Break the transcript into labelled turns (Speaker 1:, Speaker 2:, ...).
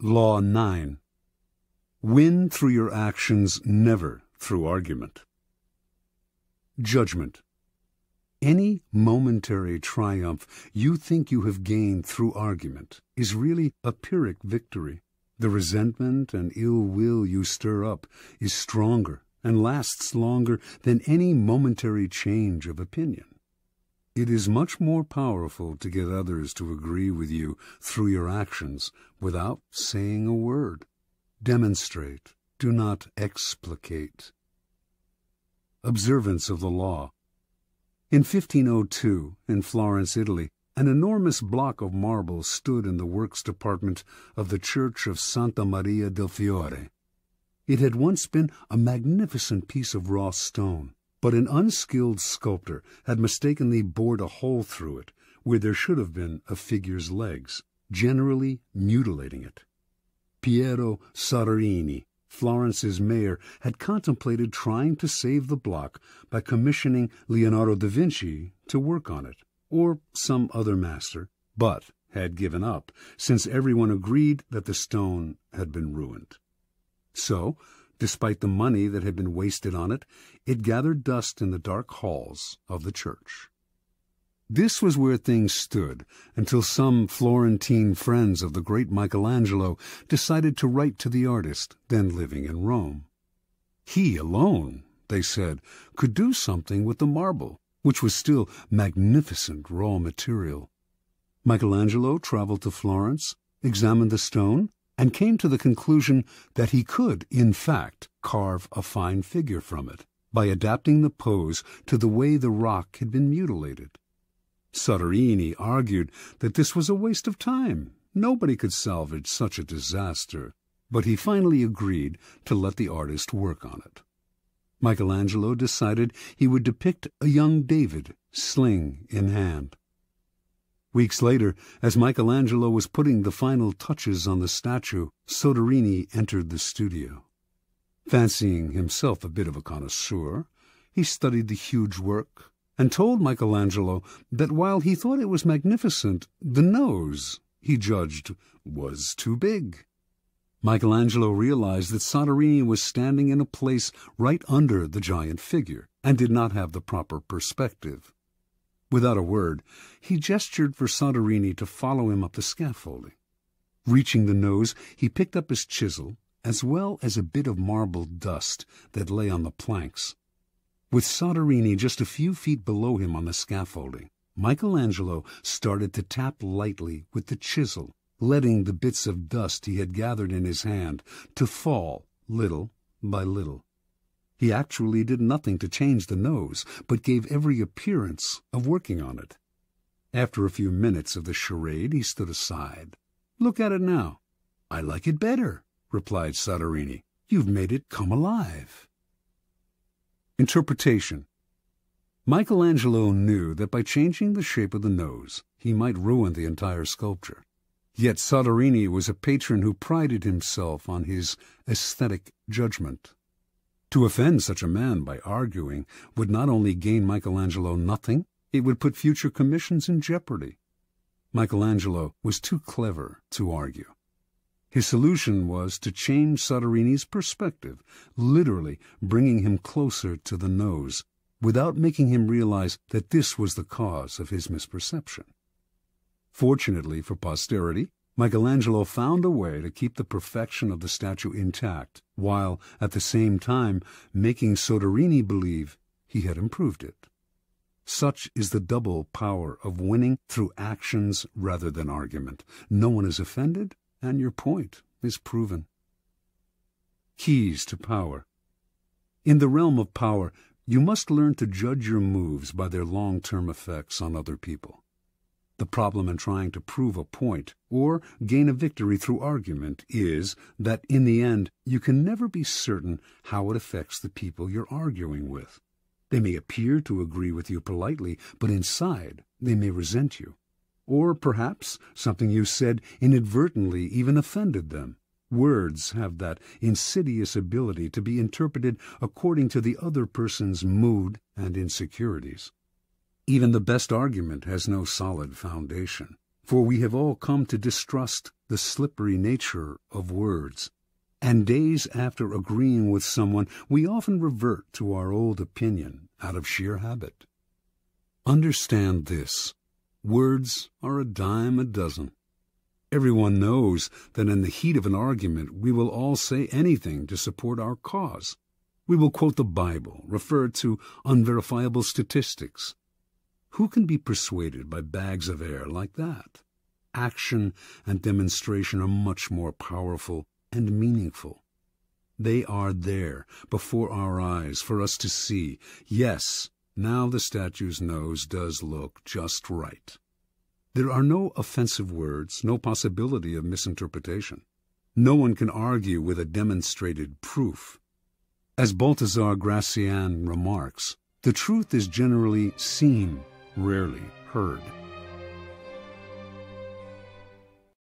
Speaker 1: Law 9. Win through your actions, never through argument. Judgment. Any momentary triumph you think you have gained through argument is really a Pyrrhic victory. The resentment and ill will you stir up is stronger and lasts longer than any momentary change of opinion. It is much more powerful to get others to agree with you through your actions without saying a word. Demonstrate, do not explicate. Observance of the law. In 1502, in Florence, Italy, an enormous block of marble stood in the works department of the Church of Santa Maria del Fiore. It had once been a magnificent piece of raw stone, but an unskilled sculptor had mistakenly bored a hole through it where there should have been a figure's legs, generally mutilating it. Piero Soderini, Florence's mayor, had contemplated trying to save the block by commissioning Leonardo da Vinci to work on it, or some other master, but had given up, since everyone agreed that the stone had been ruined. So, despite the money that had been wasted on it, it gathered dust in the dark halls of the church. This was where things stood until some Florentine friends of the great Michelangelo decided to write to the artist, then living in Rome. He alone, they said, could do something with the marble, which was still magnificent raw material. Michelangelo traveled to Florence, examined the stone, and came to the conclusion that he could, in fact, carve a fine figure from it by adapting the pose to the way the rock had been mutilated. Soderini argued that this was a waste of time. Nobody could salvage such a disaster, but he finally agreed to let the artist work on it. Michelangelo decided he would depict a young David, sling in hand. Weeks later, as Michelangelo was putting the final touches on the statue, Soderini entered the studio. Fancying himself a bit of a connoisseur, he studied the huge work and told Michelangelo that while he thought it was magnificent, the nose, he judged, was too big. Michelangelo realized that Soderini was standing in a place right under the giant figure and did not have the proper perspective. Without a word, he gestured for Soderini to follow him up the scaffolding. Reaching the nose, he picked up his chisel, as well as a bit of marble dust that lay on the planks. With Soderini just a few feet below him on the scaffolding, Michelangelo started to tap lightly with the chisel, letting the bits of dust he had gathered in his hand to fall little by little. He actually did nothing to change the nose, but gave every appearance of working on it. After a few minutes of the charade, he stood aside. "Look at it now." "I like it better," replied Soderini. "You've made it come alive." Interpretation. Michelangelo knew that by changing the shape of the nose, he might ruin the entire sculpture. Yet Soderini was a patron who prided himself on his aesthetic judgment. To offend such a man by arguing would not only gain Michelangelo nothing, it would put future commissions in jeopardy. Michelangelo was too clever to argue. His solution was to change Soderini's perspective, literally bringing him closer to the nose, without making him realize that this was the cause of his misperception. Fortunately for posterity, Michelangelo found a way to keep the perfection of the statue intact, while, at the same time, making Soderini believe he had improved it. Such is the double power of winning through actions rather than argument. No one is offended, and your point is proven. Keys to power. In the realm of power, you must learn to judge your moves by their long-term effects on other people. The problem in trying to prove a point or gain a victory through argument is that, in the end, you can never be certain how it affects the people you're arguing with. They may appear to agree with you politely, but inside they may resent you. Or perhaps something you said inadvertently even offended them. Words have that insidious ability to be interpreted according to the other person's mood and insecurities. Even the best argument has no solid foundation. For we have all come to distrust the slippery nature of words, and days after agreeing with someone, we often revert to our old opinion out of sheer habit. Understand this: words are a dime a dozen. Everyone knows that in the heat of an argument we will all say anything to support our cause. We will quote the Bible, refer to unverifiable statistics. Who can be persuaded by bags of air like that? Action and demonstration are much more powerful and meaningful. They are there before our eyes for us to see. Yes, now the statue's nose does look just right. There are no offensive words, no possibility of misinterpretation. No one can argue with a demonstrated proof. As Balthazar Gracian remarks, the truth is generally seen, rarely heard.